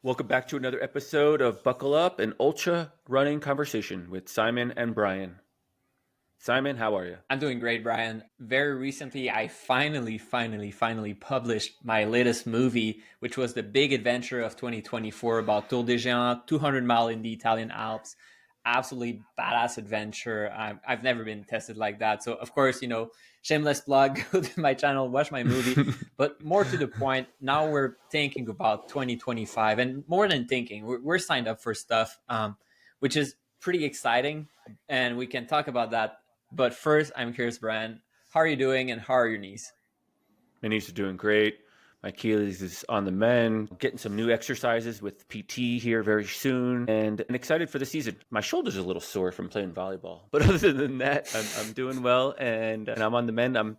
Welcome back to another episode of Buckle Up, an ultra running conversation with Simon and Brian. Simon, how are you? I'm doing great, Brian. Very recently, I finally published my latest movie, which was the big adventure of 2024 about Tour de Géant, 200 mile in the Italian Alps. Absolutely badass adventure. I've never been tested like that. So, of course, shameless plug, go to my channel, watch my movie. But more to the point, now we're thinking about 2025. And more than thinking, we're signed up for stuff, which is pretty exciting. And we can talk about that, but first, I'm curious, Brian, how are you doing and how are your knees? My knees are doing great. My Achilles is on the mend. Getting some new exercises with PT here very soon, and excited for the season. My shoulder's a little sore from playing volleyball, but other than that, I'm doing well, and I'm on the mend. I'm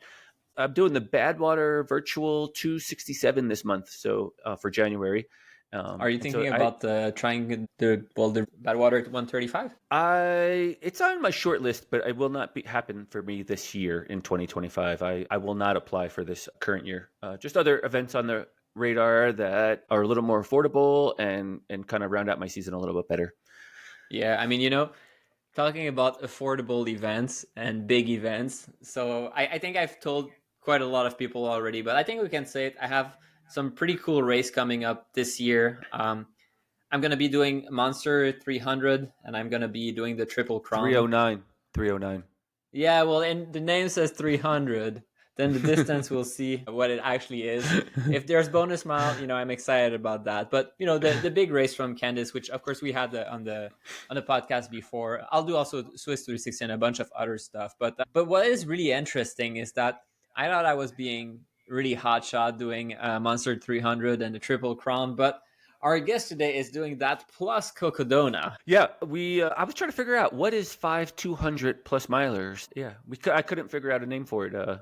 doing the Badwater Virtual 267 this month, so for January. Are you thinking about trying the Badwater 135? It's on my short list, but it will not happen for me this year in 2025. I will not apply for this current year. Just other events on the radar that are a little more affordable and kind of round out my season a little bit better. Yeah, I mean, talking about affordable events and big events. So I think I've told quite a lot of people already, but I think we can say it. I have some pretty cool race coming up this year. I'm going to be doing Monster 300 and I'm going to be doing the Triple Crown. 309. Yeah, well, and the name says 300. Then the distance, we'll see what it actually is. If there's bonus mile, I'm excited about that. But the big race from Candice, which of course we had on the podcast before. I'll do also Swiss 360 and a bunch of other stuff. But what is really interesting is that I thought I was being really hotshot doing Monster 300 and the Triple Crown, but our guest today is doing that plus Cocodona. Yeah, I was trying to figure out what is 200 plus milers. Yeah, I couldn't figure out a name for it.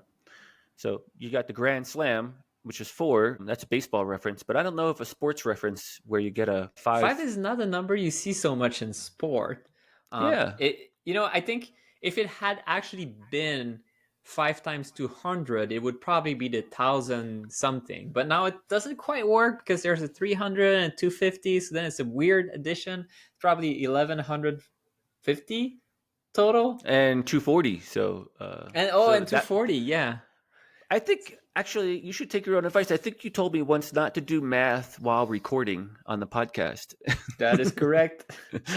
So you got the Grand Slam, which is 4. That's a baseball reference, but I don't know if a sports reference where you get a 5. 5 is not a number you see so much in sport. Yeah. I think if it had actually been 5 times 200, it would probably be the 1,000 something. But now it doesn't quite work because there's a 300 and 250. So then it's a weird addition. It's probably 1,150 total. And 240. So and 240, yeah. I think actually you should take your own advice. I think you told me once not to do math while recording on the podcast. That is correct.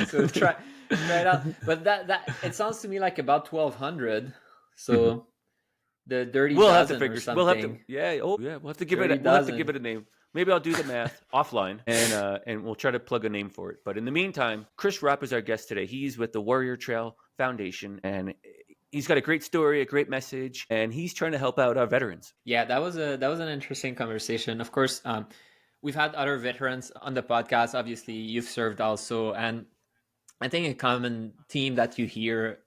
So try it out. But that it sounds to me like about 1,200. So the dirty we'll have to dozen figure or something. We'll have to we'll have to give it a name. Maybe I'll do the math offline and we'll try to plug a name for it. But in the meantime, Chris Rapp is our guest today. He's with the Warrior Trail Foundation, and he's got a great story, a great message, and he's trying to help out our veterans. Yeah, that was an interesting conversation. Of course, we've had other veterans on the podcast. Obviously, you've served also, and I think a common theme that you hear,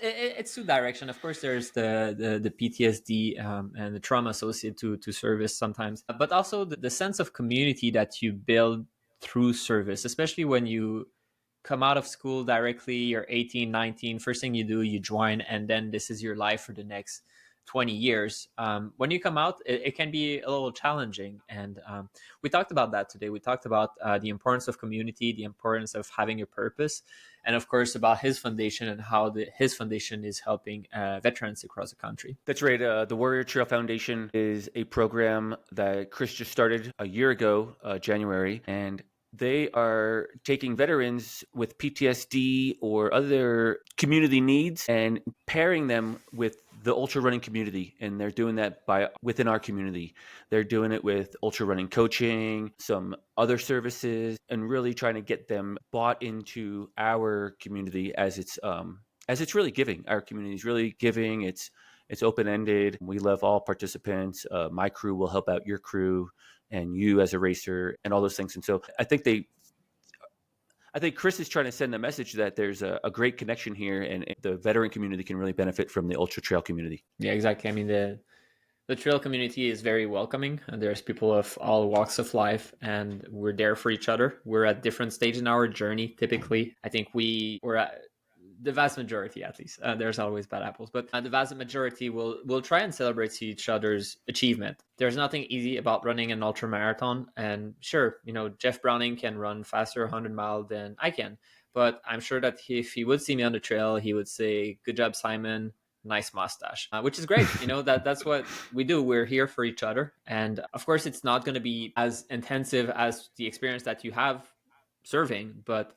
it's two direction. Of course, there's the PTSD and the trauma associated to service sometimes, but also the sense of community that you build through service, especially when you come out of school directly, you're 18, 19, first thing you do, you join, and then this is your life for the next 20 years. When you come out, it can be a little challenging. And we talked about that today. We talked about the importance of community, the importance of having a purpose, and of course about his foundation and how his foundation is helping veterans across the country. That's right. The Warrior Trail Foundation is a program that Chris just started a year ago, January, and they are taking veterans with PTSD or other community needs and pairing them with the ultra running community. And they're doing that within our community. They're doing it with ultra running coaching, some other services, and really trying to get them bought into our community as it's really giving. Our community is really giving. It's open-ended. We love all participants. My crew will help out your crew and you as a racer and all those things. And so I think Chris is trying to send the message that there's a great connection here, and the veteran community can really benefit from the ultra trail community. Yeah, exactly. I mean, the trail community is very welcoming, and there's people of all walks of life, and we're there for each other. We're at different stages in our journey. Typically, I think we're at the vast majority, at least, there's always bad apples, but the vast majority will try and celebrate each other's achievement. There's nothing easy about running an ultra marathon, and sure, Jeff Browning can run faster 100 mile than I can, but I'm sure that if he would see me on the trail, he would say, "Good job, Simon. Nice mustache," which is great. That's what we do. We're here for each other, and of course, it's not going to be as intensive as the experience that you have serving, but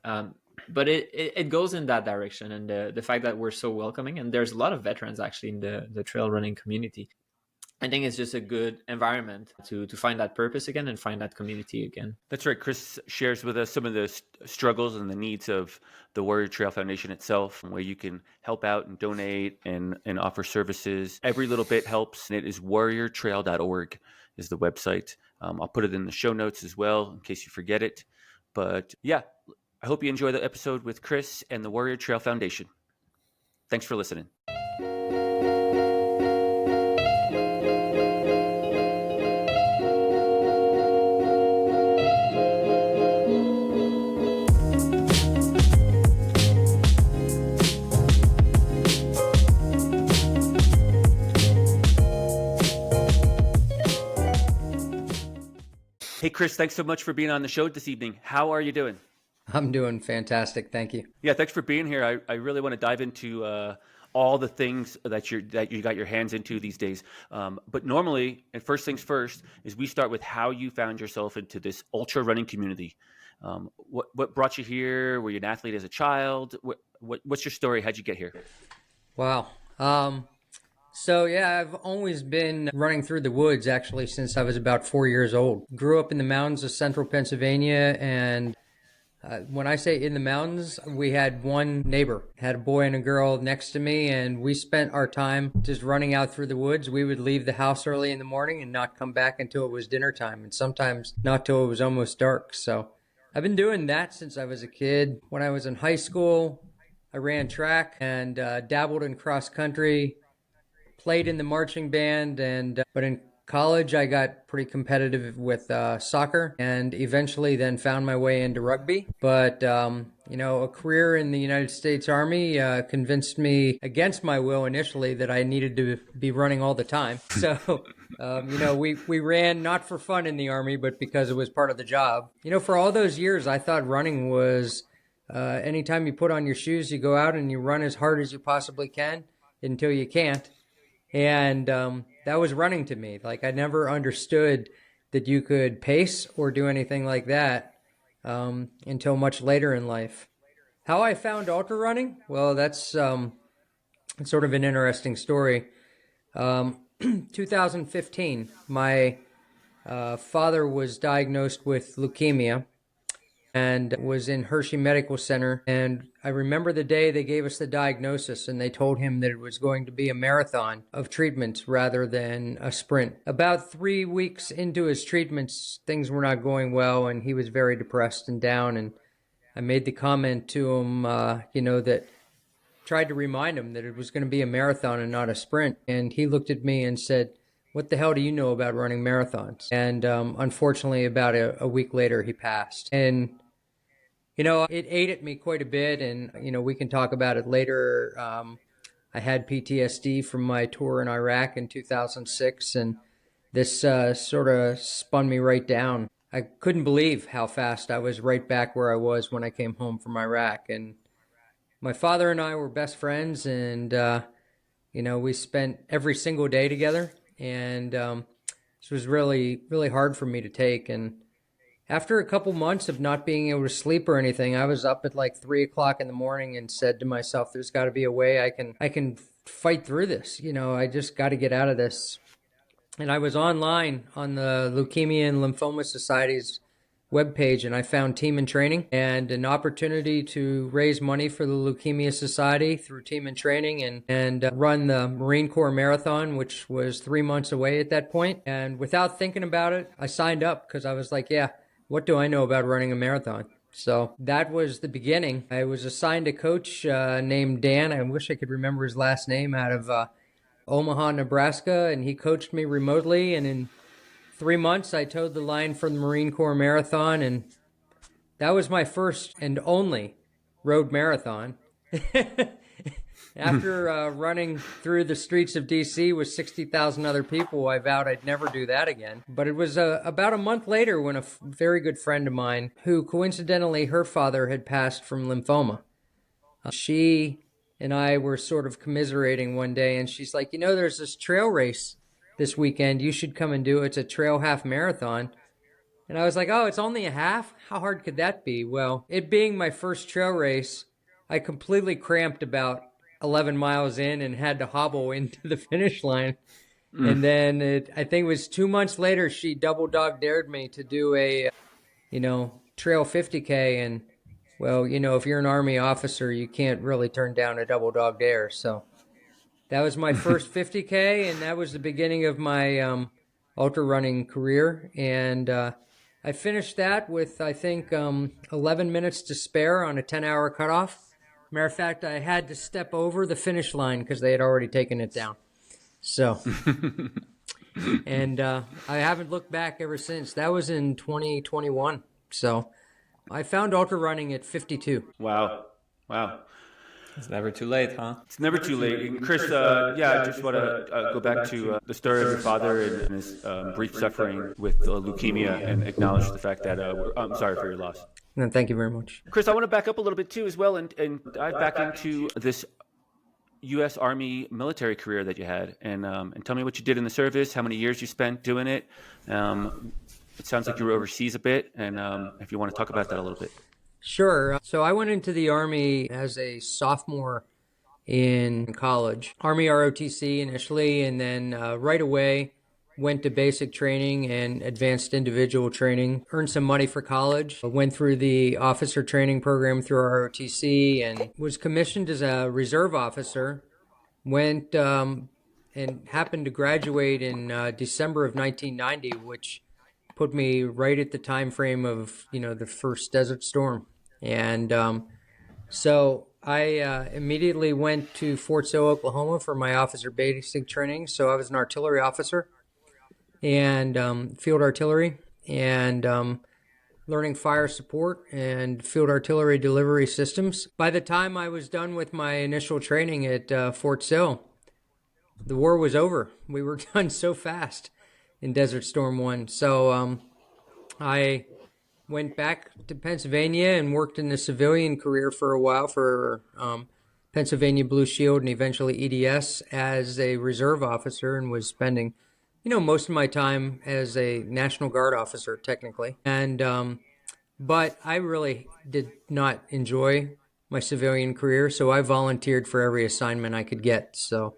it goes in that direction. And the fact that we're so welcoming, and there's a lot of veterans actually in the trail running community, I think it's just a good environment to find that purpose again and find that community again. That's right. Chris shares with us some of the struggles and the needs of the Warrior Trail Foundation itself, where you can help out and donate and offer services. Every little bit helps, and it is warriortrail.org is the website. I'll put it in the show notes as well in case you forget it. But yeah, I hope you enjoy the episode with Chris and the Warrior Trail Foundation. Thanks for listening. Hey, Chris, thanks so much for being on the show this evening. How are you doing? I'm doing fantastic. Thank you. Yeah, thanks for being here. I really want to dive into all the things that you got your hands into these days. But normally, and first things first, is we start with how you found yourself into this ultra running community. What brought you here? Were you an athlete as a child? What's your story? How'd you get here? Wow. So yeah, I've always been running through the woods actually since I was about 4 years old. Grew up in the mountains of central Pennsylvania, and when I say in the mountains, we had one neighbor, had a boy and a girl next to me, and we spent our time just running out through the woods. We would leave the house early in the morning and not come back until it was dinner time, and sometimes not till it was almost dark. So I've been doing that since I was a kid. When I was in high school, I ran track and dabbled in cross country, played in the marching band, but in college I got pretty competitive with soccer, and eventually then found my way into rugby. But a career in the United States Army convinced me against my will initially that I needed to be running all the time. So we ran not for fun in the Army, but because it was part of the job. For all those years I thought running was anytime you put on your shoes, you go out and you run as hard as you possibly can until you can't. And that was running to me. Like, I never understood that you could pace or do anything like that until much later in life. How I found ultra running? Well, that's sort of an interesting story. 2015, my father was diagnosed with leukemia and was in Hershey Medical Center. And I remember the day they gave us the diagnosis and they told him that it was going to be a marathon of treatments rather than a sprint. About 3 weeks into his treatments, things were not going well and he was very depressed and down. And I made the comment to him, that tried to remind him that it was going to be a marathon and not a sprint. And he looked at me and said, "What the hell do you know about running marathons?" And unfortunately, about a week later, he passed. And it ate at me quite a bit, and, we can talk about it later. I had PTSD from my tour in Iraq in 2006, and this sort of spun me right down. I couldn't believe how fast I was right back where I was when I came home from Iraq. And my father and I were best friends, and, we spent every single day together, and this was really, really hard for me to take. And after a couple months of not being able to sleep or anything, I was up at like 3 o'clock in the morning and said to myself, "There's got to be a way I can fight through this. I just got to get out of this." And I was online on the Leukemia and Lymphoma Society's webpage, and I found Team in Training and an opportunity to raise money for the Leukemia Society through Team in Training and run the Marine Corps Marathon, which was 3 months away at that point. And without thinking about it, I signed up because I was like, yeah, what do I know about running a marathon? So that was the beginning. I was assigned a coach named Dan. I wish I could remember his last name, out of Omaha, Nebraska, and he coached me remotely. And in 3 months, I towed the line for the Marine Corps Marathon, and that was my first and only road marathon. After running through the streets of D.C. with 60,000 other people, I vowed I'd never do that again. But it was about a month later when a very good friend of mine, who coincidentally her father had passed from lymphoma, she and I were sort of commiserating one day, and she's like, there's this trail race this weekend. You should come and do it. It's a trail half marathon. And I was like, oh, it's only a half? How hard could that be? Well, it being my first trail race, I completely cramped about 11 miles in and had to hobble into the finish line. And then I think it was 2 months later, she double dog dared me to do a, trail 50K. And well, if you're an Army officer, you can't really turn down a double dog dare. So that was my first 50K, and that was the beginning of my ultra running career. And I finished that with, I think, 11 minutes to spare on a 10-hour cutoff. Matter of fact, I had to step over the finish line because they had already taken it down. So, and I haven't looked back ever since. That was in 2021. So I found ultra running at 52. Wow. It's never too late, huh? It's never too late. And Chris, I just want to go back to the story of your father and his brief suffering with leukemia, and acknowledge the fact that I'm sorry for your loss. No, thank you very much. Chris, I want to back up a little bit too as well, and dive back into this U.S. Army military career that you had, and tell me what you did in the service, how many years you spent doing it. It sounds like you were overseas a bit, and if you want to talk about that a little bit. Sure. So I went into the Army as a sophomore in college. Army ROTC initially, and then right away went to basic training and advanced individual training. Earned some money for college. Went through the officer training program through ROTC and was commissioned as a reserve officer. Went and happened to graduate in December of 1990, which put me right at the time frame of the first Desert Storm. And so I immediately went to Fort Sill, Oklahoma for my officer basic training. So I was an artillery officer and field artillery, and learning fire support and field artillery delivery systems. By the time I was done with my initial training at Fort Sill, the war was over. We were done so fast in Desert Storm 1. So I went back to Pennsylvania and worked in the civilian career for a while for Pennsylvania Blue Shield and eventually EDS as a reserve officer, and was spending, most of my time as a National Guard officer, technically. And but I really did not enjoy my civilian career, so I volunteered for every assignment I could get. So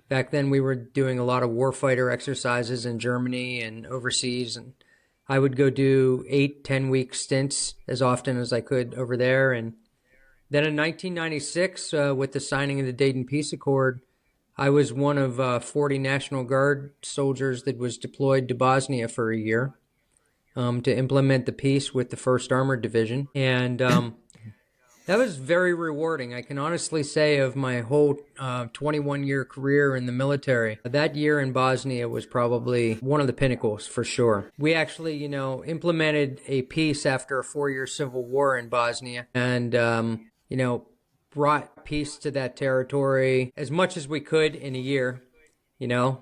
back then we were doing a lot of warfighter exercises in Germany and overseas, and I would go do 8-10-week stints as often as I could over there. And then in 1996, with the signing of the Dayton Peace Accord, I was one of 40 National Guard soldiers that was deployed to Bosnia for a year to implement the peace with the 1st Armored Division. And that was very rewarding. I can honestly say of my whole 21-year career in the military, that year in Bosnia was probably one of the pinnacles for sure. We actually, implemented a peace after a 4-year civil war in Bosnia, and, brought peace to that territory as much as we could in a year,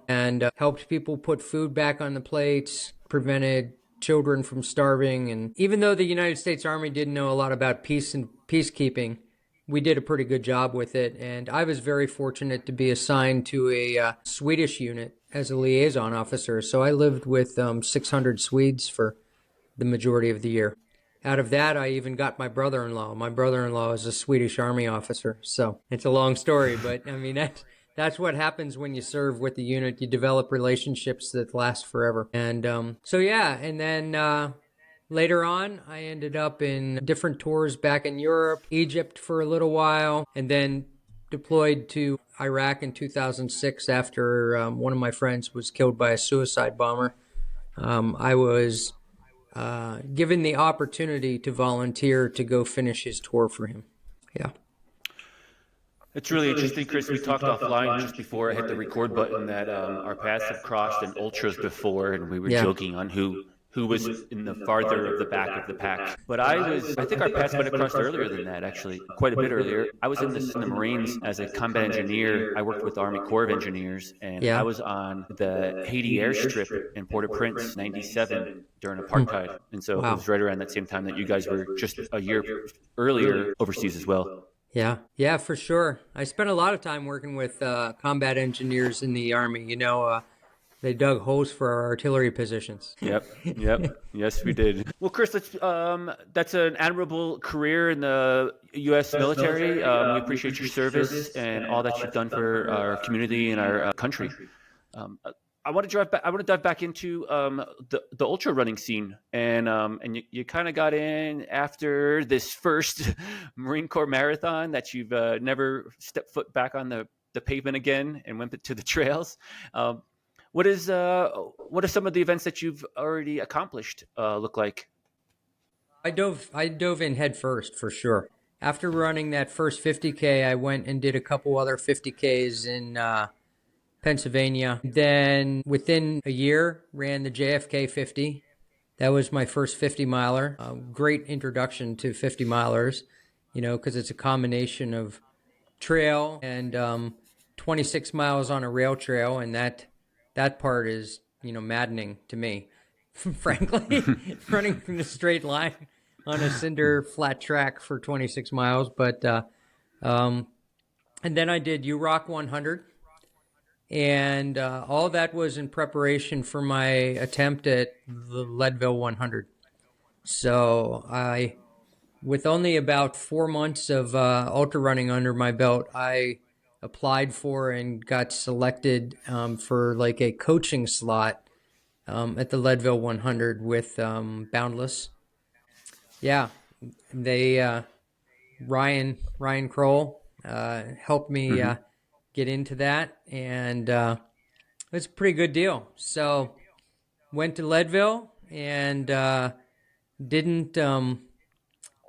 and helped people put food back on the plates, prevented children from starving. And even though the United States Army didn't know a lot about peace and peacekeeping, we did a pretty good job with it. And I was very fortunate to be assigned to a Swedish unit as a liaison officer. So I lived with 600 Swedes for the majority of the year. Out of that, I even got my brother-in-law. My brother-in-law is a Swedish Army officer. So it's a long story, but I mean, that's what happens when you serve with the unit. You develop relationships that last forever. And and then later on, I ended up in different tours back in Europe, Egypt for a little while, and then deployed to Iraq in 2006 after one of my friends was killed by a suicide bomber. I was given the opportunity to volunteer to go finish his tour for him. Yeah. It's really interesting, Chris. We talked offline just before I hit the record button that our paths have crossed in ultras before, and we were joking on who who was in the farther of the back of the pack. But I think our paths might have crossed earlier than that, actually, quite a bit earlier. I was in the Marines as a combat engineer. I worked with Army Corps of Engineers, and I was on the Haiti airstrip in Port-au-Prince, 97, during apartheid. And so it was right around that same time that you guys were just a year earlier overseas as well. Yeah, for sure. I spent a lot of time working with combat engineers in the Army. They dug holes for our artillery positions. Yep. Yes, we did. Well, Chris, that's an admirable career in the U.S. military. We appreciate your service and all that you've done for our community and our country. I want to dive back into the ultra running scene, and you kind of got in after this first Marine Corps marathon that you've never stepped foot back on the pavement again and went to the trails. What are some of the events that you've already accomplished look like? I dove in head first for sure. After running that first 50K, I went and did a couple other 50Ks in Pennsylvania. Then within a year, ran the JFK 50. That was my first 50 miler. Great introduction to 50 milers, because it's a combination of trail and 26 miles on a rail trail, and that part is maddening to me, frankly. Running from a straight line on a cinder flat track for 26 miles. But and then I did UROC 100, and all that was in preparation for my attempt at the Leadville 100. So with only about 4 months of ultra running under my belt, I applied for and got selected for like a coaching slot at the Leadville 100 with Boundless. Yeah, they Ryan Kroll helped me get into that, and it's a pretty good deal. So went to Leadville and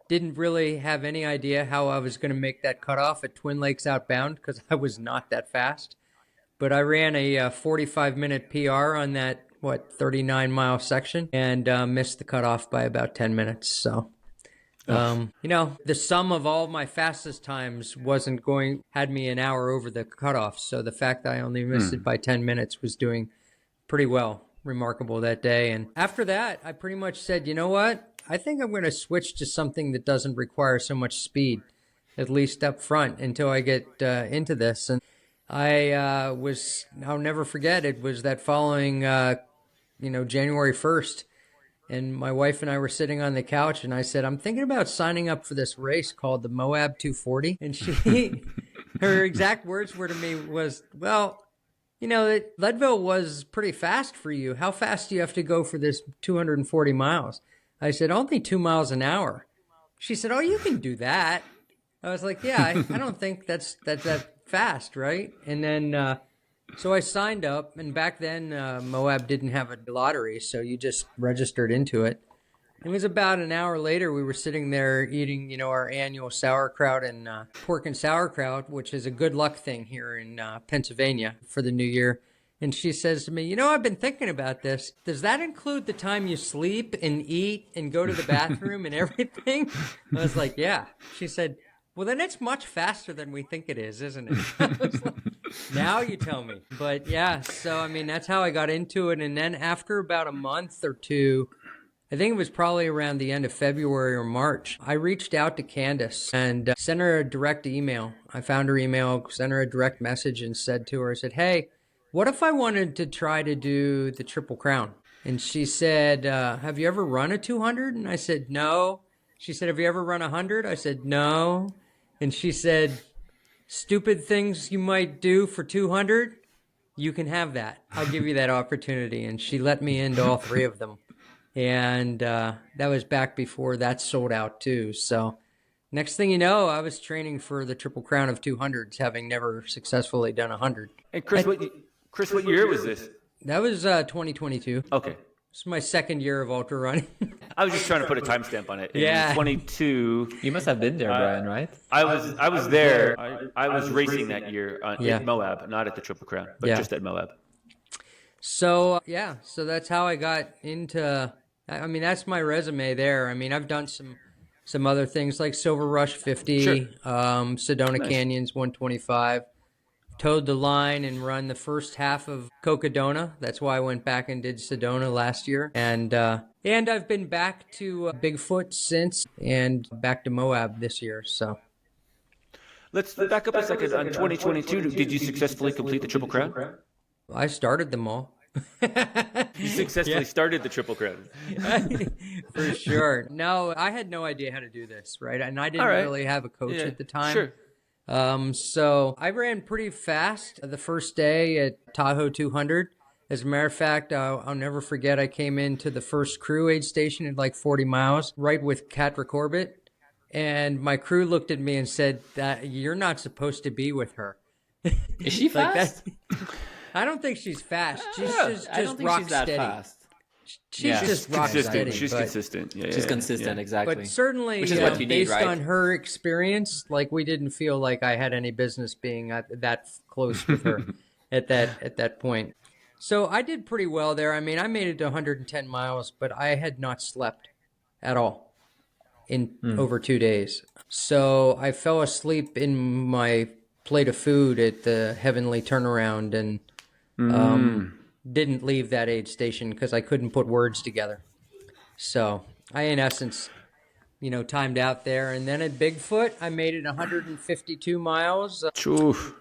didn't really have any idea how I was going to make that cutoff at Twin Lakes outbound, because I was not that fast. But I ran a 45-minute PR on that 39-mile section, and missed the cutoff by about 10 minutes. So the sum of all my fastest times had me an hour over the cutoff. So the fact that I only missed it by 10 minutes was doing pretty well, remarkable that day. And after that, I pretty much said, you know what? I think I'm going to switch to something that doesn't require so much speed, at least up front, until I get into this. And I'll never forget, it was that following, January 1st. And my wife and I were sitting on the couch, and I said, I'm thinking about signing up for this race called the Moab 240. And her exact words were to me was, well, Leadville was pretty fast for you. How fast do you have to go for this 240 miles? I said, only 2 miles an hour. She said, oh, you can do that. I was like, yeah, I don't think that's that fast, right? And then, so I signed up, and back then Moab didn't have a lottery, so you just registered into it. It was about an hour later, we were sitting there eating, our annual sauerkraut and pork and sauerkraut, which is a good luck thing here in Pennsylvania for the new year. And she says to me, I've been thinking about this. Does that include the time you sleep and eat and go to the bathroom and everything? I was like, yeah. She said, well, then it's much faster than we think it is, isn't it? I was like, now you tell me. But yeah, so that's how I got into it. And then after about a month or two, I think it was probably around the end of February or March, I reached out to Candace and sent her a direct email. I found her email, sent her a direct message, and said to her, I said, hey, what if I wanted to try to do the Triple Crown? And she said, have you ever run a 200? And I said, no. She said, have you ever run 100? I said, no. And she said, stupid things you might do for 200, you can have that. I'll give you that opportunity. And she let me into all three of them. And that was back before that sold out too. So next thing you know, I was training for the Triple Crown of 200s, having never successfully done 100. And Chris, what year was this? That was 2022. Okay. It's my second year of ultra running. I was just trying to put a timestamp on it. Yeah. 22. You must have been there, Brian, right? I was there. I was racing that year at Moab, not at the Triple Crown, but just at Moab. So so that's how I got into I mean, that's my resume there. I mean, I've done some other things like Silver Rush 50, Sure. Sedona Nice. Canyons 125. Towed the line and run the first half of Cocodona. That's why I went back and did Sedona last year. And I've been back to Bigfoot since, and back to Moab this year. So Let's back up a second. On 2022, did you successfully complete the Triple Crown? I started them all. You successfully started the Triple Crown. For sure. No, I had no idea how to do this, right? And I didn't really have a coach at the time. Sure. So I ran pretty fast the first day at Tahoe 200. As a matter of fact, I'll never forget, I came into the first crew aid station at like 40 miles, right with Catra Corbett. And my crew looked at me and said, that you're not supposed to be with her. Is she fast? I don't think she's fast. She's just I don't think rock she's that steady. fast. She's just rock steady. She's consistent. Yeah, She's consistent, exactly. But certainly, which is what you need, based right? on her experience, like we didn't feel like I had any business being that close with her at that point. So I did pretty well there. I mean, I made it to 110 miles, but I had not slept at all in over 2 days. So I fell asleep in my plate of food at the Heavenly Turnaround and didn't leave that aid station because I couldn't put words together. So I, in essence, timed out there. And then at Bigfoot, I made it 152 miles. Oof.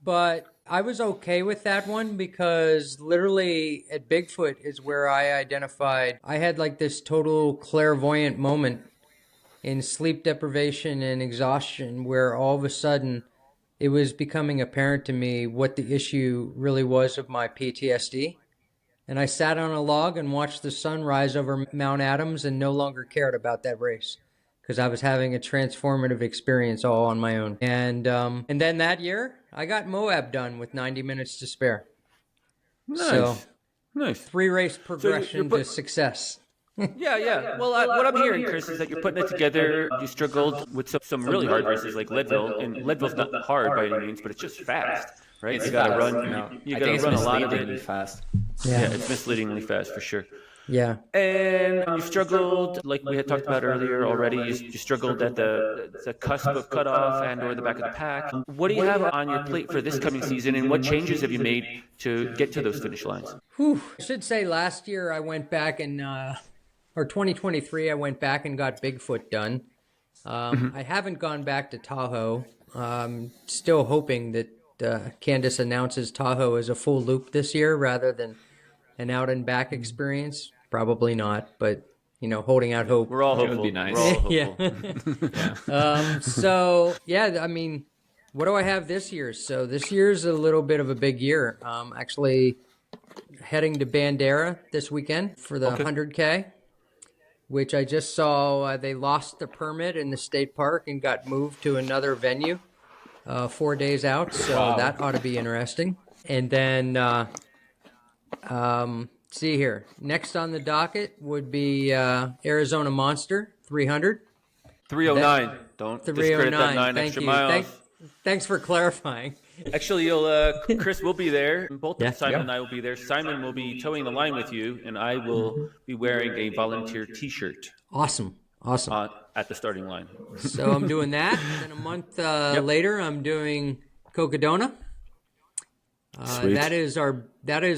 But I was okay with that one because literally at Bigfoot is where I identified, I had like this total clairvoyant moment in sleep deprivation and exhaustion where all of a sudden it was becoming apparent to me what the issue really was of my PTSD. And I sat on a log and watched the sun rise over Mount Adams and no longer cared about that race because I was having a transformative experience all on my own. And then that year, I got Moab done with 90 minutes to spare. Nice. So, nice. 3-race progression to success. Yeah. Well, what I'm hearing, Chris, is that you're putting it together. You struggled with some really hard races like Leadville, and Leadville's not hard by any means, but it's just fast, right? It's You got to fast. run. No. You I got think to it's run a lot of misleadingly it. fast. Yeah, it's misleadingly fast for sure. Yeah. And you struggled, like we had talked about earlier already. You struggled at the cusp of cutoff and/or the back of the pack. What do you have on your plate for this coming season, and what changes have you made to get to those finish lines? I should say last year I went back and, or 2023, I went back and got Bigfoot done. I haven't gone back to Tahoe. Still hoping that Candace announces Tahoe as a full loop this year rather than an out and back experience. Probably not, but holding out hope. We're all It hopeful. would be nice. We're all hopeful. So yeah, I mean, what do I have this year? So this year's a little bit of a big year. Actually heading to Bandera this weekend for the 100K, which I just saw they lost the permit in the state park and got moved to another venue 4 days out. So that ought to be interesting. And then see here. Next on the docket would be Arizona Monster 300. 309. Don't discredit that 9 Thank extra you. miles. Thanks for clarifying. Actually, Chris will be there. Both Simon and I will be there. Simon will be towing the line with you, and I will be wearing a volunteer T-shirt. Awesome. At the starting line. So I'm doing that. Then a month later, I'm doing Cocodona. That is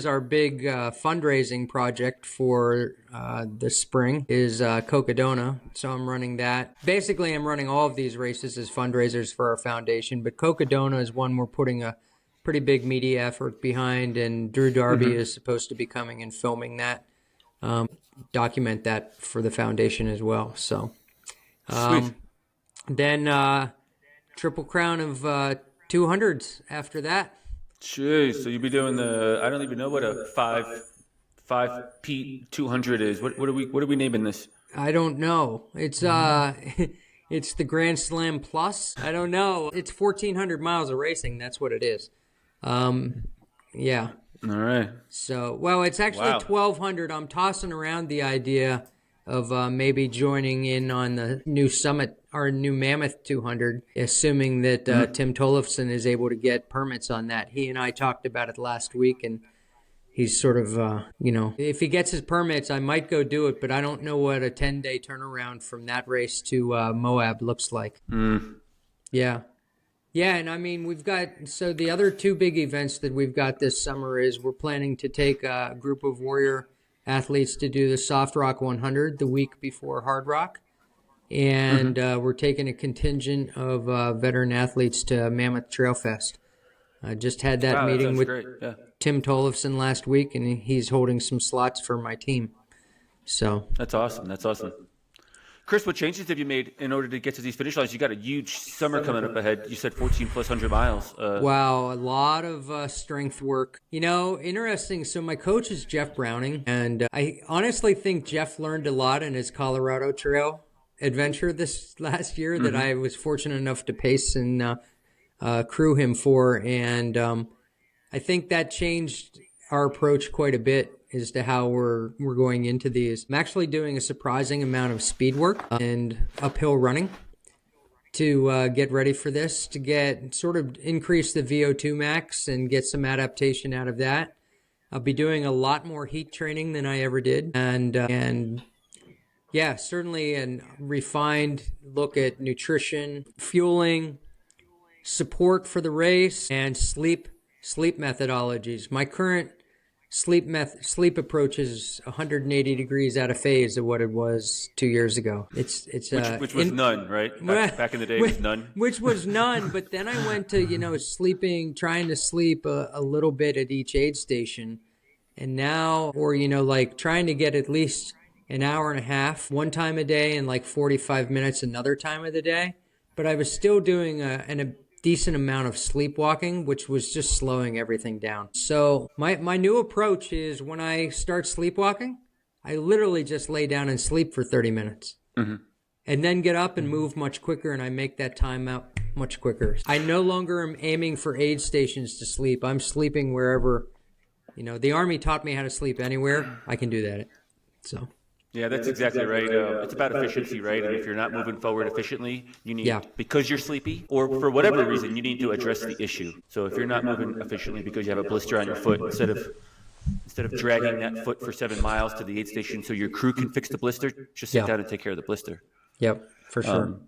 our big fundraising project for the spring is Cocodona. So I'm running that. Basically, I'm running all of these races as fundraisers for our foundation, but Cocodona is one we're putting a pretty big media effort behind, and Drew Darby is supposed to be coming and filming that, document that for the foundation as well. So Sweet. then Triple Crown of 200s after that. Jeez, so you'll be doing I don't even know what a 5 Pete 200 is. What are we naming this? I don't know. It's it's the Grand Slam Plus. I don't know. It's 1,400 miles of racing. That's what it is. Yeah. All right. So, well, it's actually 1,200. I'm tossing around the idea of maybe joining in on the new Summit, our new Mammoth 200, assuming that Tim Tollefson is able to get permits on that. He and I talked about it last week, and he's sort of, if he gets his permits, I might go do it, but I don't know what a 10-day turnaround from that race to Moab looks like. Yeah. Yeah, and I mean, so the other two big events that we've got this summer is we're planning to take a group of warrior athletes to do the Soft Rock 100 the week before Hard Rock. And we're taking a contingent of veteran athletes to Mammoth Trail Fest. I just had that Wow, that meeting sounds with great. Yeah. Tim Tollefson last week, and he's holding some slots for my team. So That's awesome. That's awesome. Chris, what changes have you made in order to get to these finish lines? You got a huge summer coming up ahead. You said 14 plus 100 miles. Wow, a lot of strength work. Interesting. So my coach is Jeff Browning, and I honestly think Jeff learned a lot in his Colorado Trail adventure this last year that I was fortunate enough to pace and crew him for. And I think that changed our approach quite a bit as to how we're going into these. I'm actually doing a surprising amount of speed work and uphill running to get ready for this, to get sort of increase the VO2 max and get some adaptation out of that. I'll be doing a lot more heat training than I ever did, and yeah, certainly a refined look at nutrition, fueling, support for the race, and sleep methodologies. My current sleep approach is 180 degrees out of phase of what it was 2 years ago. Which was none, right? Back in the day, it was none. Which was none, but then I went to trying to sleep a little bit at each aid station, and now, or trying to get at least an hour and a half one time a day and 45 minutes another time of the day. But I was still doing a decent amount of sleepwalking, which was just slowing everything down. So my new approach is, when I start sleepwalking, I literally just lay down and sleep for 30 minutes. And then get up and move much quicker, and I make that time out much quicker. I no longer am aiming for aid stations to sleep. I'm sleeping wherever, the Army taught me how to sleep anywhere. I can do that. So. Yeah, that's exactly right. It's about efficiency, right? And if you're not moving forward efficiently, you need, because you're sleepy, or for whatever reason, you need to address the issue. So if you're not moving efficiently because you have a blister on your foot, instead of dragging that foot for 7 miles to the aid station so your crew can fix the blister, just sit down and take care of the blister. Yep, for sure.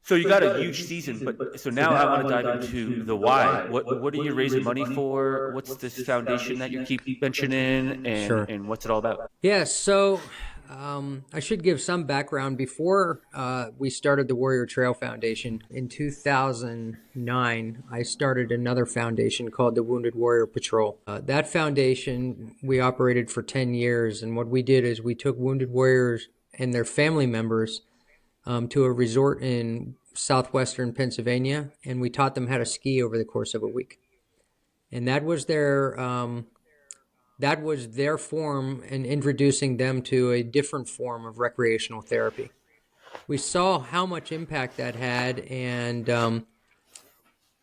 So you got a huge season, but so now I want to dive into the why. What are you raising money for? What's this foundation that you keep mentioning, and what's it all about? Yeah, so I should give some background. Before we started the Warrior Trail Foundation in 2009, I started another foundation called the Wounded Warrior Patrol. That foundation we operated for 10 years, and what we did is we took wounded warriors and their family members to a resort in southwestern Pennsylvania, and we taught them how to ski over the course of a week. And that was their form in introducing them to a different form of recreational therapy. We saw how much impact that had, and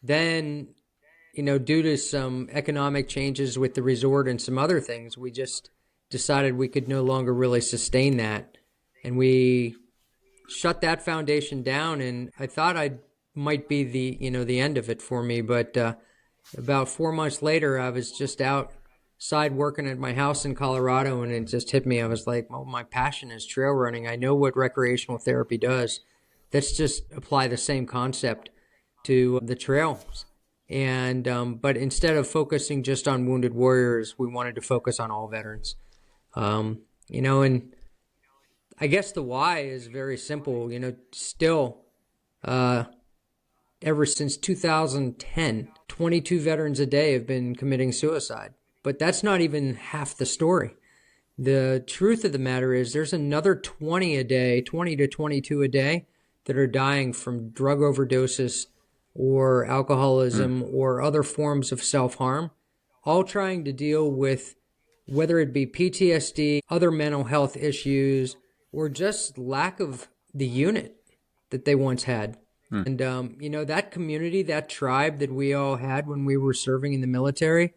then, due to some economic changes with the resort and some other things, we just decided we could no longer really sustain that, and we shut that foundation down. And I thought I might be the end of it for me, but about 4 months later, I was just outside working at my house in Colorado, and it just hit me. I was like, oh, my passion is trail running. I know what recreational therapy does. Let's just apply the same concept to the trails. And but instead of focusing just on wounded warriors, we wanted to focus on all veterans. And I guess the why is very simple. Still, ever since 2010, 22 veterans a day have been committing suicide. But that's not even half the story. The truth of the matter is there's another 20 to 22 a day that are dying from drug overdoses or alcoholism or other forms of self-harm, all trying to deal with whether it be PTSD, other mental health issues, or just lack of the unit that they once had. And, that community, that tribe that we all had when we were serving in the military,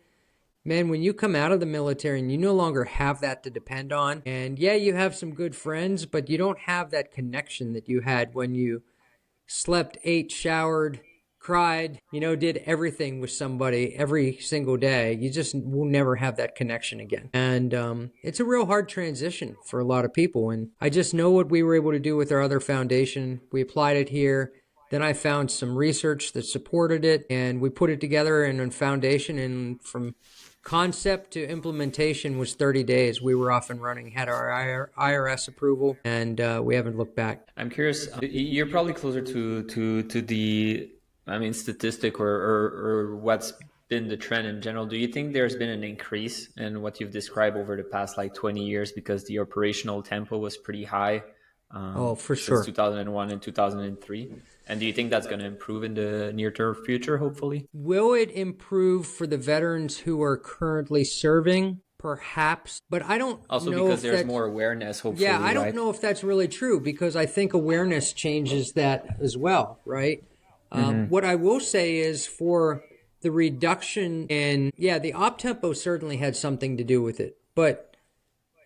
man, when you come out of the military and you no longer have that to depend on, and yeah, you have some good friends, but you don't have that connection that you had when you slept, ate, showered, cried, did everything with somebody every single day, you just will never have that connection again. And it's a real hard transition for a lot of people. And I just know what we were able to do with our other foundation. We applied it here. Then I found some research that supported it, and we put it together in a foundation. And from concept to implementation was 30 days. We were off and running, had our IRS approval, and we haven't looked back. I'm curious. You're probably closer to the, statistic or what's been the trend in general. Do you think there's been an increase in what you've described over the past 20 years because the operational tempo was pretty high? For since sure. 2001 and 2003. And do you think that's going to improve in the near-term future, hopefully? Will it improve for the veterans who are currently serving? Perhaps, but I don't also know because if there's more awareness, hopefully. Yeah, I don't right? know if that's really true, because I think awareness changes that as well, right? What I will say is for the reduction in, the op tempo certainly had something to do with it. But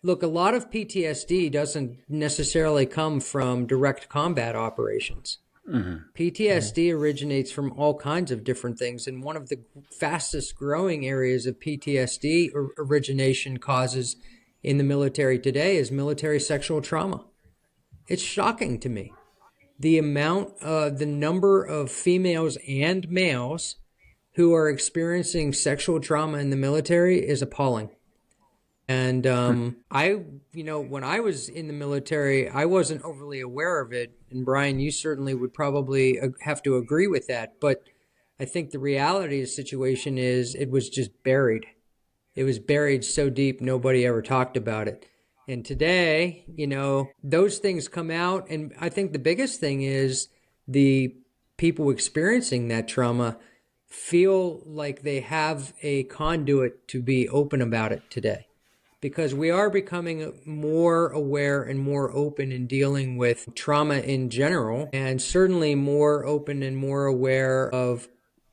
look, a lot of PTSD doesn't necessarily come from direct combat operations. PTSD originates from all kinds of different things. And one of the fastest growing areas of PTSD origination causes in the military today is military sexual trauma. It's shocking to me. The number of females and males who are experiencing sexual trauma in the military is appalling. And when I was in the military, I wasn't overly aware of it. And Brian, you certainly would probably have to agree with that. But I think the reality of the situation is it was just buried. It was buried so deep, nobody ever talked about it. And today, those things come out. And I think the biggest thing is the people experiencing that trauma feel like they have a conduit to be open about it today. Because we are becoming more aware and more open in dealing with trauma in general, and certainly more open and more aware of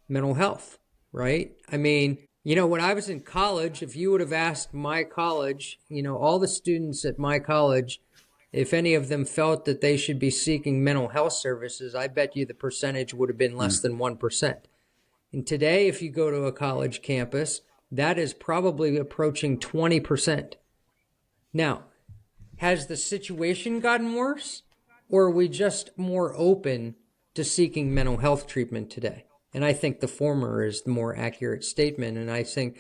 mental health, right? I mean, when I was in college, if you would have asked my college, all the students at my college, if any of them felt that they should be seeking mental health services, I bet you the percentage would have been less than 1%. And today, if you go to a college campus, that is probably approaching 20%. Now, has the situation gotten worse, or are we just more open to seeking mental health treatment today? And I think the former is the more accurate statement. And I think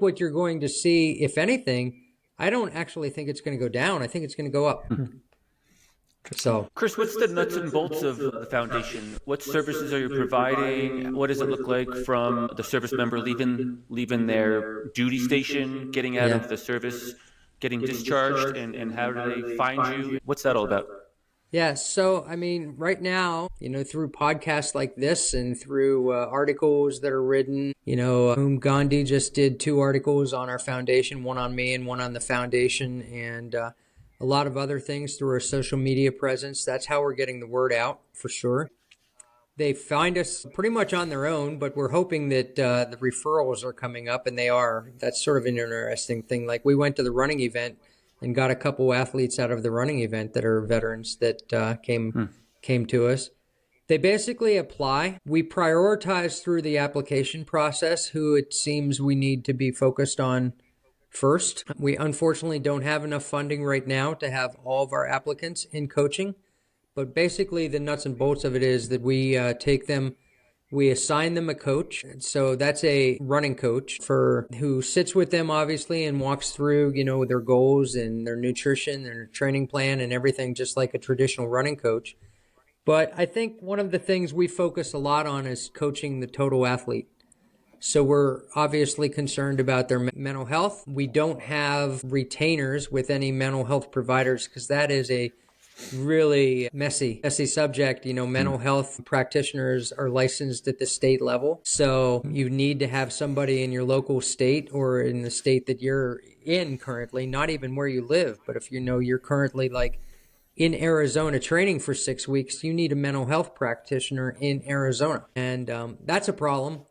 what you're going to see, if anything, I don't actually think it's going to go down. I think it's going to go up. So, Chris, what's the nuts and bolts of the foundation? What services are you providing? What does it look like from the service member leaving their duty station, getting out of the service, getting discharged, and how do they find you? What's that all about? Yeah, so right now, through podcasts like this and through articles that are written, Gandhi just did 2 articles on our foundation, one on me and one on the foundation, and a lot of other things through our social media presence. That's how we're getting the word out, for sure. They find us pretty much on their own, but we're hoping that the referrals are coming up, and they are. That's sort of an interesting thing. Like, we went to the running event and got a couple athletes out of the running event that are veterans that came to us. They basically apply. We prioritize through the application process who it seems we need to be focused on first. We unfortunately don't have enough funding right now to have all of our applicants in coaching, but basically the nuts and bolts of it is that we we assign them a coach. So that's a running coach who sits with them, obviously, and walks through, their goals and their nutrition, their training plan and everything, just like a traditional running coach. But I think one of the things we focus a lot on is coaching the total athlete. So we're obviously concerned about their mental health. We don't have retainers with any mental health providers because that is a really messy subject. Mental health practitioners are licensed at the state level. So you need to have somebody in your local state or in the state that you're in currently, not even where you live. But if you're currently in Arizona training for 6 weeks, you need a mental health practitioner in Arizona. And that's a problem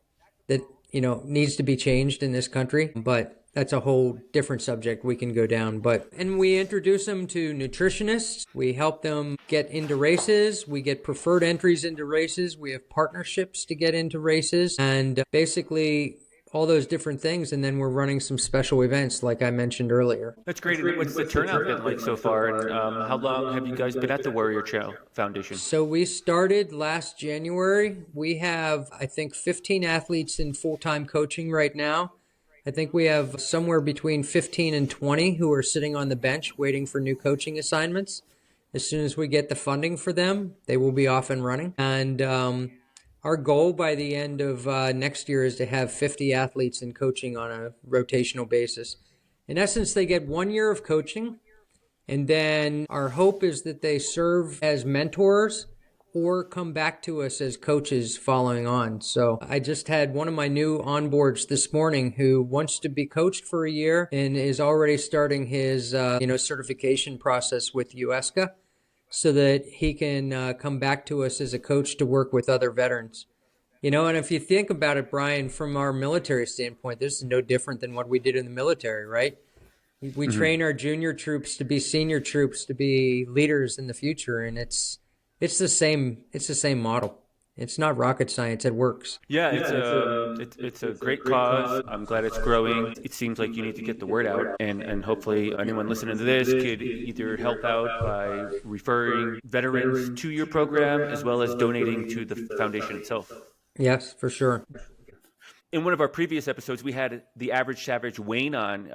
that needs to be changed in this country. But that's a whole different subject we can go down. And we introduce them to nutritionists. We help them get into races. We get preferred entries into races. We have partnerships to get into races, and basically all those different things. And then we're running some special events like I mentioned earlier. That's great. And what's the turnout been like so far? And how long have you guys been at the Warrior Trail Foundation? So we started last January. We have, I think, 15 athletes in full-time coaching right now. I think we have somewhere between 15 and 20 who are sitting on the bench waiting for new coaching assignments. As soon as we get the funding for them, they will be off and running. And our goal by the end of next year is to have 50 athletes in coaching on a rotational basis. In essence, they get 1 year of coaching, and then our hope is that they serve as mentors or come back to us as coaches following on. So I just had one of my new onboards this morning who wants to be coached for a year and is already starting his certification process with USCA, so that he can come back to us as a coach to work with other veterans. And if you think about it, Brian, from our military standpoint, this is no different than what we did in the military, right? We train our junior troops to be senior troops, to be leaders in the future, and it's the same model. It's not rocket science. It works. Yeah, it's a great cause. I'm glad it's growing. It seems like you need to get the word out, and hopefully anyone listening to this could either help out by referring veterans to your program as well as donating to the foundation itself. Yes, for sure. In one of our previous episodes, we had the Average Savage Wayne on,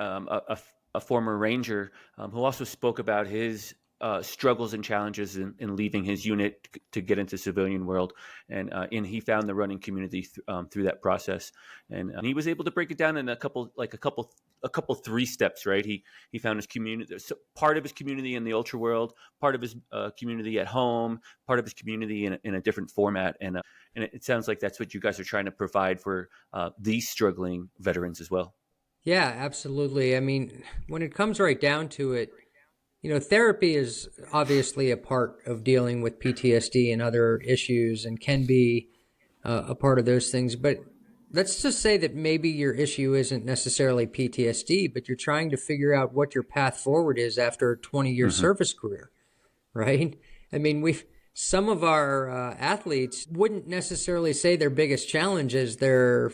a former Ranger, who also spoke about his struggles and challenges in leaving his unit to get into civilian world, and he found the running community through that process, and he was able to break it down in a couple 3 steps. Right, he found his community, so part of his community in the ultra world, part of his community at home, part of his community in a different format, and it sounds like that's what you guys are trying to provide for these struggling veterans as well. Yeah, absolutely. I mean, when it comes right down to it, therapy is obviously a part of dealing with PTSD and other issues, and can be a part of those things. But let's just say that maybe your issue isn't necessarily PTSD, but you're trying to figure out what your path forward is after a 20-year service career, right? I mean, some of our athletes wouldn't necessarily say their biggest challenge is their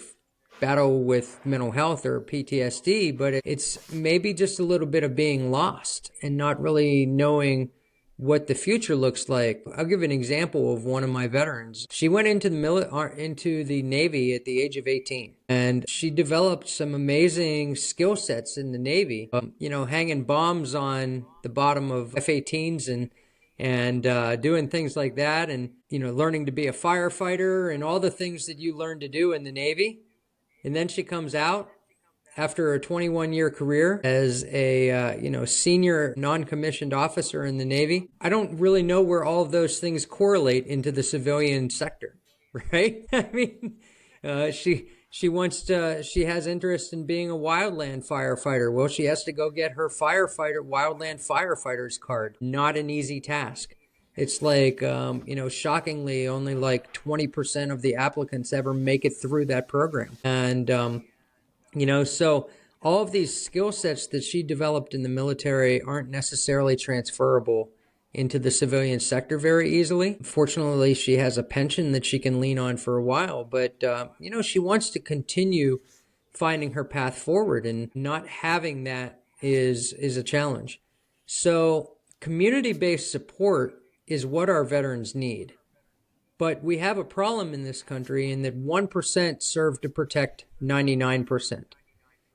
battle with mental health or PTSD, but it's maybe just a little bit of being lost and not really knowing what the future looks like. I'll give an example of one of my veterans. She went into the Navy at the age of 18, and she developed some amazing skill sets in the Navy, hanging bombs on the bottom of F-18s and doing things like that, and learning to be a firefighter and all the things that you learn to do in the Navy. And then she comes out after a 21-year career as a senior non-commissioned officer in the Navy. I don't really know where all of those things correlate into the civilian sector, right? I mean, she has interest in being a wildland firefighter. Well, she has to go get her wildland firefighter's card. Not an easy task. It's like, shockingly, only like 20% of the applicants ever make it through that program. And, so all of these skill sets that she developed in the military aren't necessarily transferable into the civilian sector very easily. Fortunately, she has a pension that she can lean on for a while, but, she wants to continue finding her path forward, and not having that is a challenge. So community-based support is what our veterans need. But we have a problem in this country in that 1% serve to protect 99%.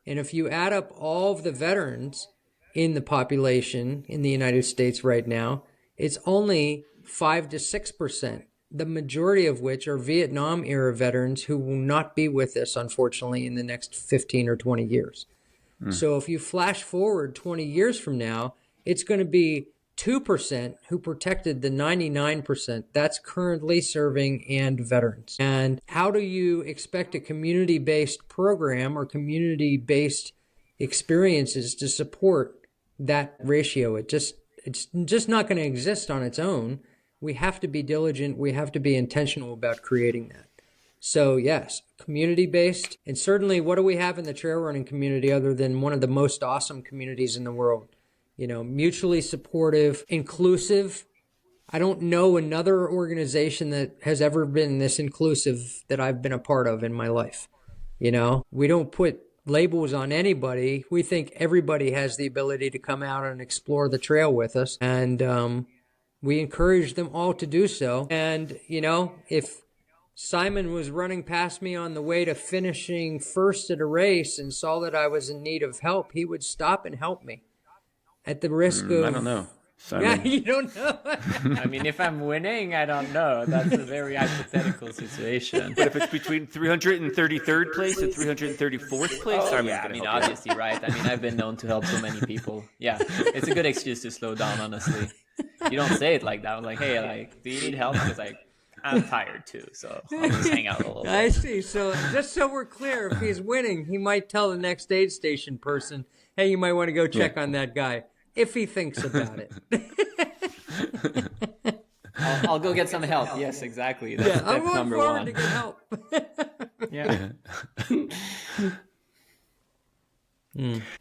And if you add up all of the veterans in the population in the United States right now, it's only 5 to 6%, the majority of which are Vietnam-era veterans who will not be with us, unfortunately, in the next 15 or 20 years. So if you flash forward 20 years from now, it's going to be 2% who protected the 99% that's currently serving and veterans. And how do you expect a community-based program or community-based experiences to support that ratio? It's just not going to exist on its own. We have to be diligent. We have to be intentional about creating that. So yes, community-based. And certainly, what do we have in the trail running community other than one of the most awesome communities in the world? Mutually supportive, inclusive. I don't know another organization that has ever been this inclusive that I've been a part of in my life. We don't put labels on anybody. We think everybody has the ability to come out and explore the trail with us. And we encourage them all to do so. And, if Simon was running past me on the way to finishing first at a race and saw that I was in need of help, he would stop and help me at the risk of... I don't know. Yeah, Simon. you don't know. I mean, if I'm winning, I don't know. That's a very hypothetical situation. But if it's between 333rd place and 334th place, Simon's yeah, I gonna mean, help you. obviously, right? I mean, I've been known to help so many people. Yeah, it's a good excuse to slow down, honestly. You don't say it like that. I'm like, hey, do you need help? Because I'm tired too, so I'll just hang out a little bit. I see. So just so we're clear, if he's winning, he might tell the next aid station person, hey, you might want to go check on that guy, if he thinks about it. I'll go get some help. Yes, exactly. That's I'm tip going number forward one. to get help. Yeah.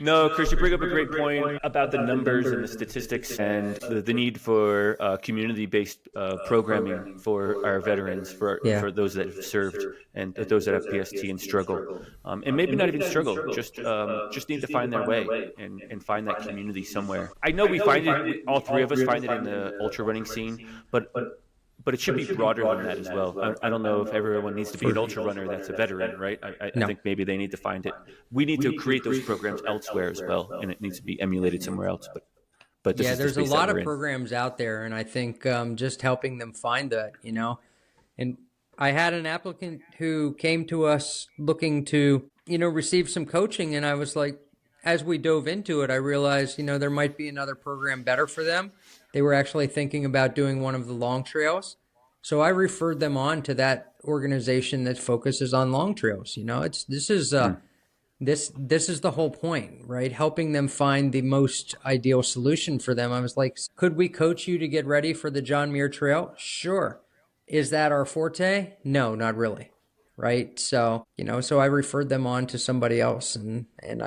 No, Chris, you bring up a great point about the numbers and the statistics and the need for community-based programming for our veterans, for those that have served and those that have PST and struggle, and maybe not even struggle, just need to find their way and find that community somewhere. I know we find it, all three of us find it in the ultra running scene, but it should be broader than that as well. I don't know if everyone needs to be an ultra runner that's a veteran, right? I think maybe they need to find it. We need to create those programs elsewhere as well, and it needs to be emulated somewhere else. But this is there's the a space lot that of we're in. programs out there, and I think just helping them find that, And I had an applicant who came to us looking to, receive some coaching, and I was like, as we dove into it, I realized, there might be another program better for them. They were actually thinking about doing one of the long trails. So I referred them on to that organization that focuses on long trails. This is the whole point, right? Helping them find the most ideal solution for them. I was like, could we coach you to get ready for the John Muir Trail? Sure. Is that our forte? No, not really. Right. So, so I referred them on to somebody else, and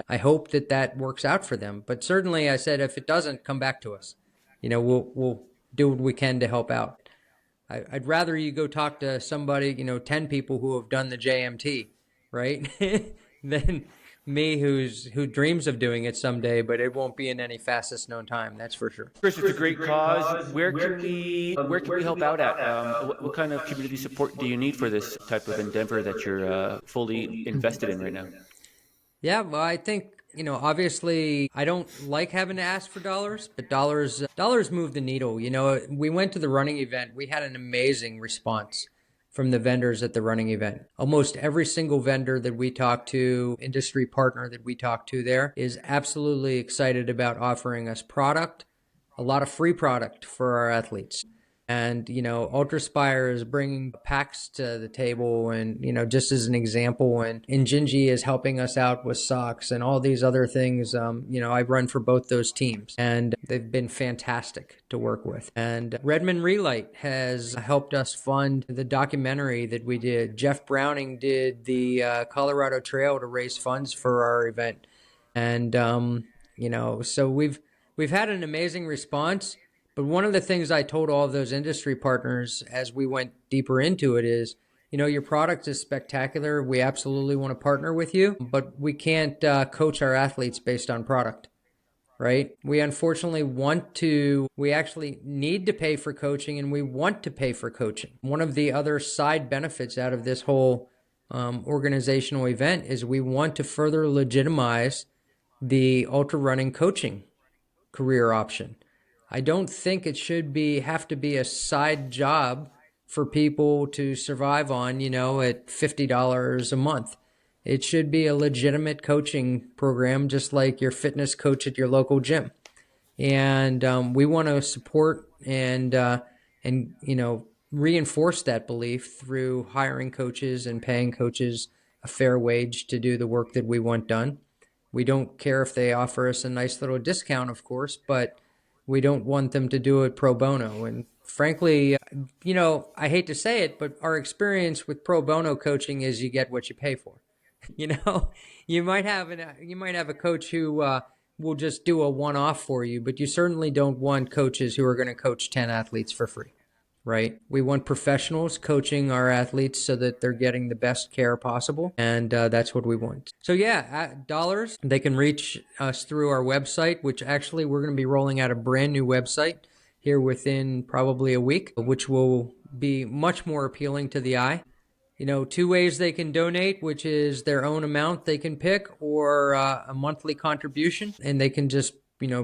I hope that works out for them. But certainly I said, if it doesn't, come back to us. We'll do what we can to help out. I'd rather you go talk to somebody, 10 people who have done the JMT, right? than me who dreams of doing it someday, but it won't be in any fastest known time. That's for sure. Chris, it's a great cause. Where can we help out at? What kind of community support do you need for this type of endeavor that you're fully invested in right now? Yeah, well, I think, obviously I don't like having to ask for dollars, but dollars move the needle. We went to the running event. We had an amazing response from the vendors at the running event. Almost every single vendor that we talked to, industry partner that we talked to there, is absolutely excited about offering us product, a lot of free product for our athletes. And, Ultraspire is bringing packs to the table, and, just as an example, and Injinji is helping us out with socks and all these other things. I run for both those teams, and they've been fantastic to work with. And Redmond Relight has helped us fund the documentary that we did. Jeff Browning did the Colorado Trail to raise funds for our event. And, so we've had an amazing response. But one of the things I told all of those industry partners as we went deeper into it is, your product is spectacular. We absolutely want to partner with you, but we can't coach our athletes based on product, right? We unfortunately we actually need to pay for coaching, and we want to pay for coaching. One of the other side benefits out of this whole organizational event is we want to further legitimize the ultra running coaching career option. I don't think it should have to be a side job for people to survive on, at $50 a month. It should be a legitimate coaching program, just like your fitness coach at your local gym. And we want to support and reinforce that belief through hiring coaches and paying coaches a fair wage to do the work that we want done. We don't care if they offer us a nice little discount, of course, but we don't want them to do it pro bono. And frankly, I hate to say it, but our experience with pro bono coaching is you get what you pay for. You know, you might have a coach who will just do a one-off for you, but you certainly don't want coaches who are going to coach 10 athletes for free, right? We want professionals coaching our athletes so that they're getting the best care possible, and that's what we want. So yeah, dollars, they can reach us through our website, which actually we're going to be rolling out a brand new website here within probably a week, which will be much more appealing to the eye. Two ways they can donate, which is their own amount they can pick or a monthly contribution, and they can just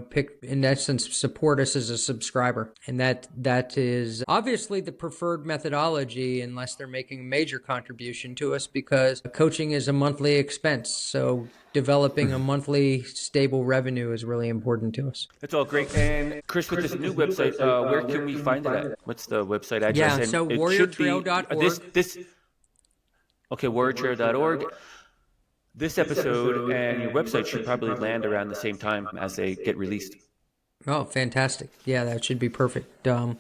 pick, in essence, support us as a subscriber. And that is obviously the preferred methodology unless they're making a major contribution to us, because coaching is a monthly expense. So developing a monthly stable revenue is really important to us. That's all great. And Chris, with this new website, where can we find it at? What's the website address? Yeah, and so it warriortrail.org. Okay, warriortrail.org. This episode and your website should probably land around the same time as they get released. Oh, fantastic. Yeah, that should be perfect. Sort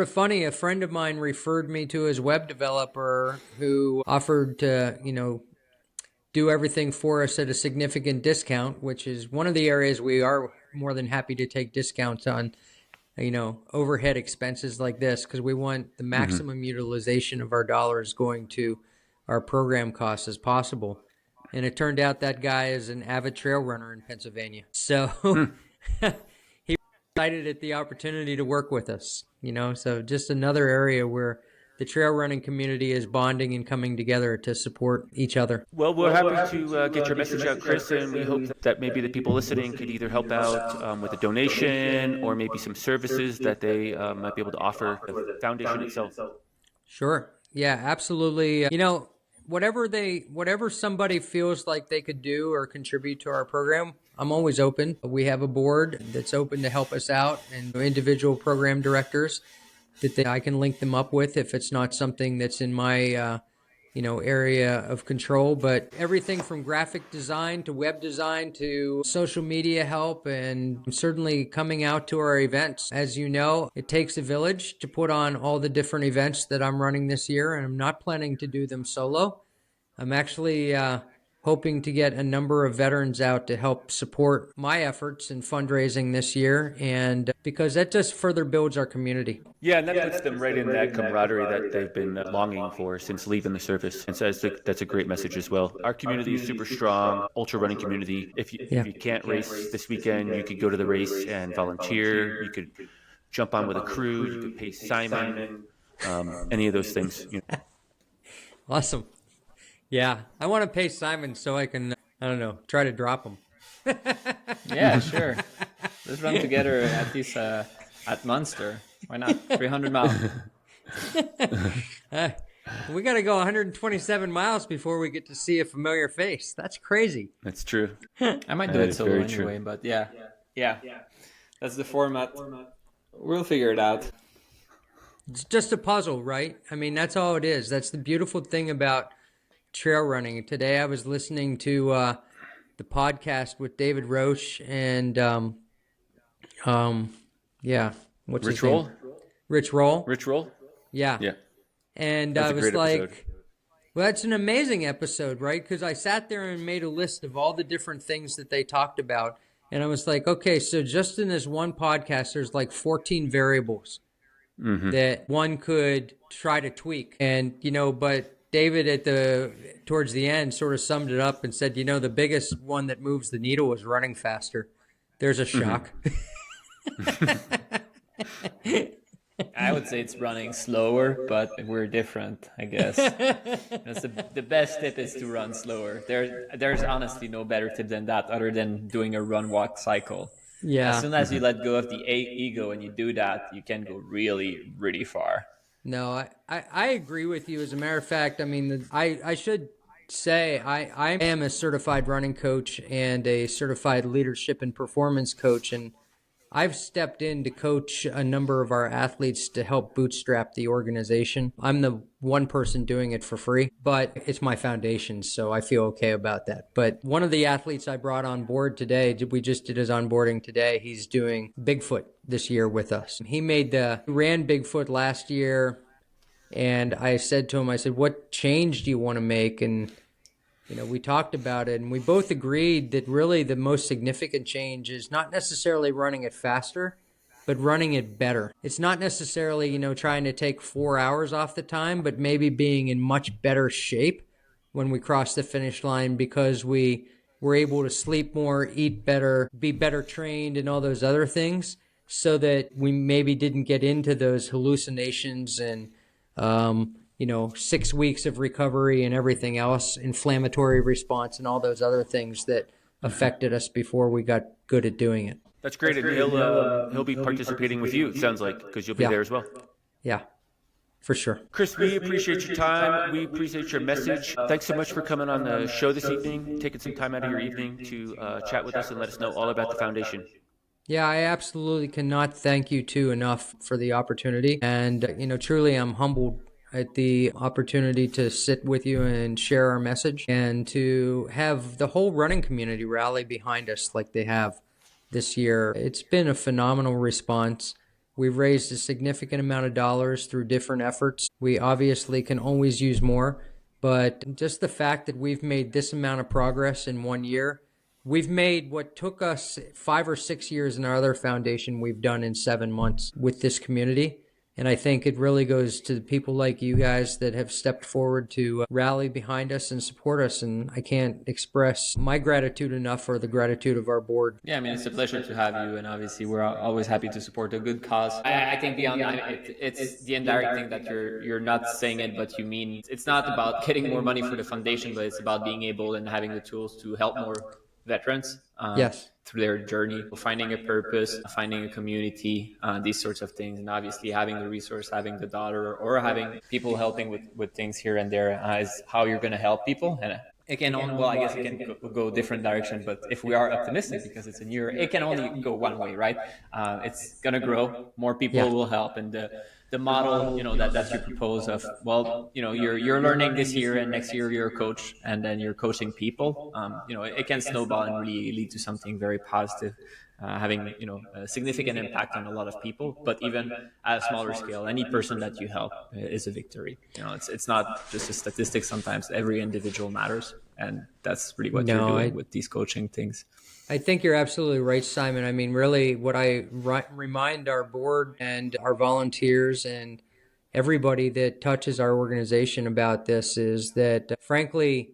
of funny, a friend of mine referred me to his web developer who offered to, do everything for us at a significant discount, which is one of the areas we are more than happy to take discounts on, overhead expenses like this, because we want the maximum utilization of our dollars going to our program costs as possible. And it turned out that guy is an avid trail runner in Pennsylvania. So he was excited at the opportunity to work with us, so just another area where the trail running community is bonding and coming together to support each other. Well, we're happy to get your message out, Chris, and we hope that maybe the people listening could either help out with a donation or maybe some services that they might be able to offer the foundation itself. Sure. Yeah, absolutely. Whatever somebody feels like they could do or contribute to our program, I'm always open. We have a board that's open to help us out, and individual program directors that I can link them up with if it's not something that's in my area of control. But everything from graphic design to web design to social media help, and certainly coming out to our events. As you know, it takes a village to put on all the different events that I'm running this year, and I'm not planning to do them solo. I'm actually hoping to get a number of veterans out to help support my efforts in fundraising this year, and because that just further builds our community. Yeah, and that puts them right in that camaraderie that they've been longing for since leaving the service. And so that's a great message as well. Our community is super strong, ultra running community. If you can't race this weekend, you could go to the race and volunteer. You could jump on with a crew. You could pay Simon, any of those things. Awesome. Yeah, I want to pay Simon so I can, try to drop him. Yeah, sure. Let's run together at least at Munster. Why not? 300 miles. We got to go 127 miles before we get to see a familiar face. That's crazy. That's true. I might do it solo anyway, but yeah. That's the format. We'll figure it out. It's just a puzzle, right? I mean, that's all it is. That's the beautiful thing about trail running. Today I was listening to the podcast with David Roche and what's his name? Rich Roll. Rich Roll? Yeah. And I was like, well, that's an amazing episode, right? Because I sat there and made a list of all the different things that they talked about. And I was like, okay, so just in this one podcast, there's like 14 variables that one could try to tweak. And, but David towards the end sort of summed it up and said, the biggest one that moves the needle is running faster. There's a shock. I would say it's running slower, but we're different, I guess. That's the best tip is to run slower. There's honestly no better tip than that other than doing a run-walk cycle. Yeah. As soon as you let go of the ego and you do that, you can go really, really far. No, I agree with you. As a matter of fact, I mean, I should say I am a certified running coach and a certified leadership and performance coach, and I've stepped in to coach a number of our athletes to help bootstrap the organization. I'm the one person doing it for free, but it's my foundation, so I feel okay about that. But one of the athletes I brought on board today, we just did his onboarding today. He's doing Bigfoot this year with us. He ran Bigfoot last year, and I said to him, I said, what change do you want to make? And we talked about it, and we both agreed that really the most significant change is not necessarily running it faster, but running it better. It's not necessarily, trying to take 4 hours off the time, but maybe being in much better shape when we cross the finish line because we were able to sleep more, eat better, be better trained, and all those other things so that we maybe didn't get into those hallucinations and, 6 weeks of recovery and everything else, inflammatory response and all those other things that affected us before we got good at doing it. That's great. And he'll be participating with you, it sounds like, because you'll be there as well. Yeah, for sure. Chris, we appreciate your time. We appreciate your message. Thanks so much for coming on the show this evening, taking some time out of your evening to chat with us and let us know all about the foundation. Yeah, I absolutely cannot thank you two enough for the opportunity. And, truly I'm humbled at the opportunity to sit with you and share our message and to have the whole running community rally behind us like they have this year. It's been a phenomenal response. We've raised a significant amount of dollars through different efforts. We obviously can always use more, but just the fact that we've made this amount of progress in 1 year, we've made what took us 5 or 6 years in our other foundation, we've done in 7 months with this community. And I think it really goes to the people like you guys that have stepped forward to rally behind us and support us. And I can't express my gratitude enough or the gratitude of our board. Yeah, I mean, it's a pleasure to have you. And obviously, we're always happy to support a good cause. I think beyond that, it's the indirect thing that you're not saying it, but you mean. It's not about getting more money for the foundation, but it's about being able and having the tools to help more veterans Yes. through their journey, finding a purpose, finding a community, these sorts of things. And obviously having the resource, having the dollar, or having people helping with things here and there is how you're going to help people. And it can only, well, I guess it can go different direction, but if we are optimistic, because it's a new year, it can only go one way, right? It's going to grow, more people will help. And the model, that you propose of, well, you're learning this year and next year you're a coach and then you're coaching people, it can snowball and really lead to something very positive, having, a significant impact on a lot of people. But even at a smaller scale, any person that you help is a victory. It's not just a statistic. Sometimes every individual matters. And that's really what you're doing with these coaching things. I think you're absolutely right, Simon. I mean, really, what I remind our board and our volunteers and everybody that touches our organization about this is that, frankly,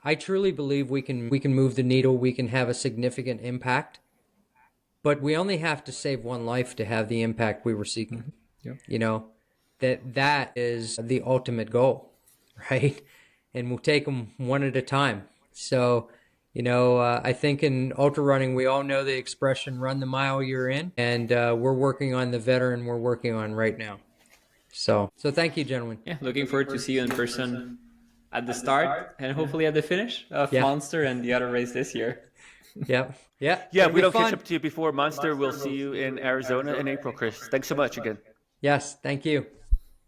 I truly believe we can move the needle. We can have a significant impact, but we only have to save one life to have the impact we were seeking. Yeah. That is the ultimate goal, right? And we'll take them one at a time. So, I think in ultra running, we all know the expression, run the mile you're in. And we're working on the veteran we're working on right now. So thank you, gentlemen. Yeah, looking forward to see you in person at the start and hopefully at the finish of Monster and the other race this year. Yep. Yeah. Yeah, we don't catch up to you before Monster. We'll see you in Arizona in April, Chris. Thanks so much again. Yes, thank you.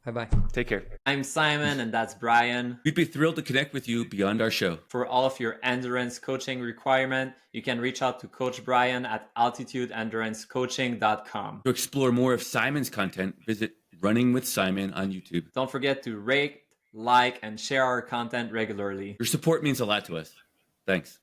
Bye-bye. Take care. I'm Simon, and that's Brian. We'd be thrilled to connect with you beyond our show. For all of your endurance coaching requirement, you can reach out to Coach Brian at altitudeendurancecoaching.com. To explore more of Simon's content, visit Running with Simon on YouTube. Don't forget to rate, like, and share our content regularly. Your support means a lot to us. Thanks.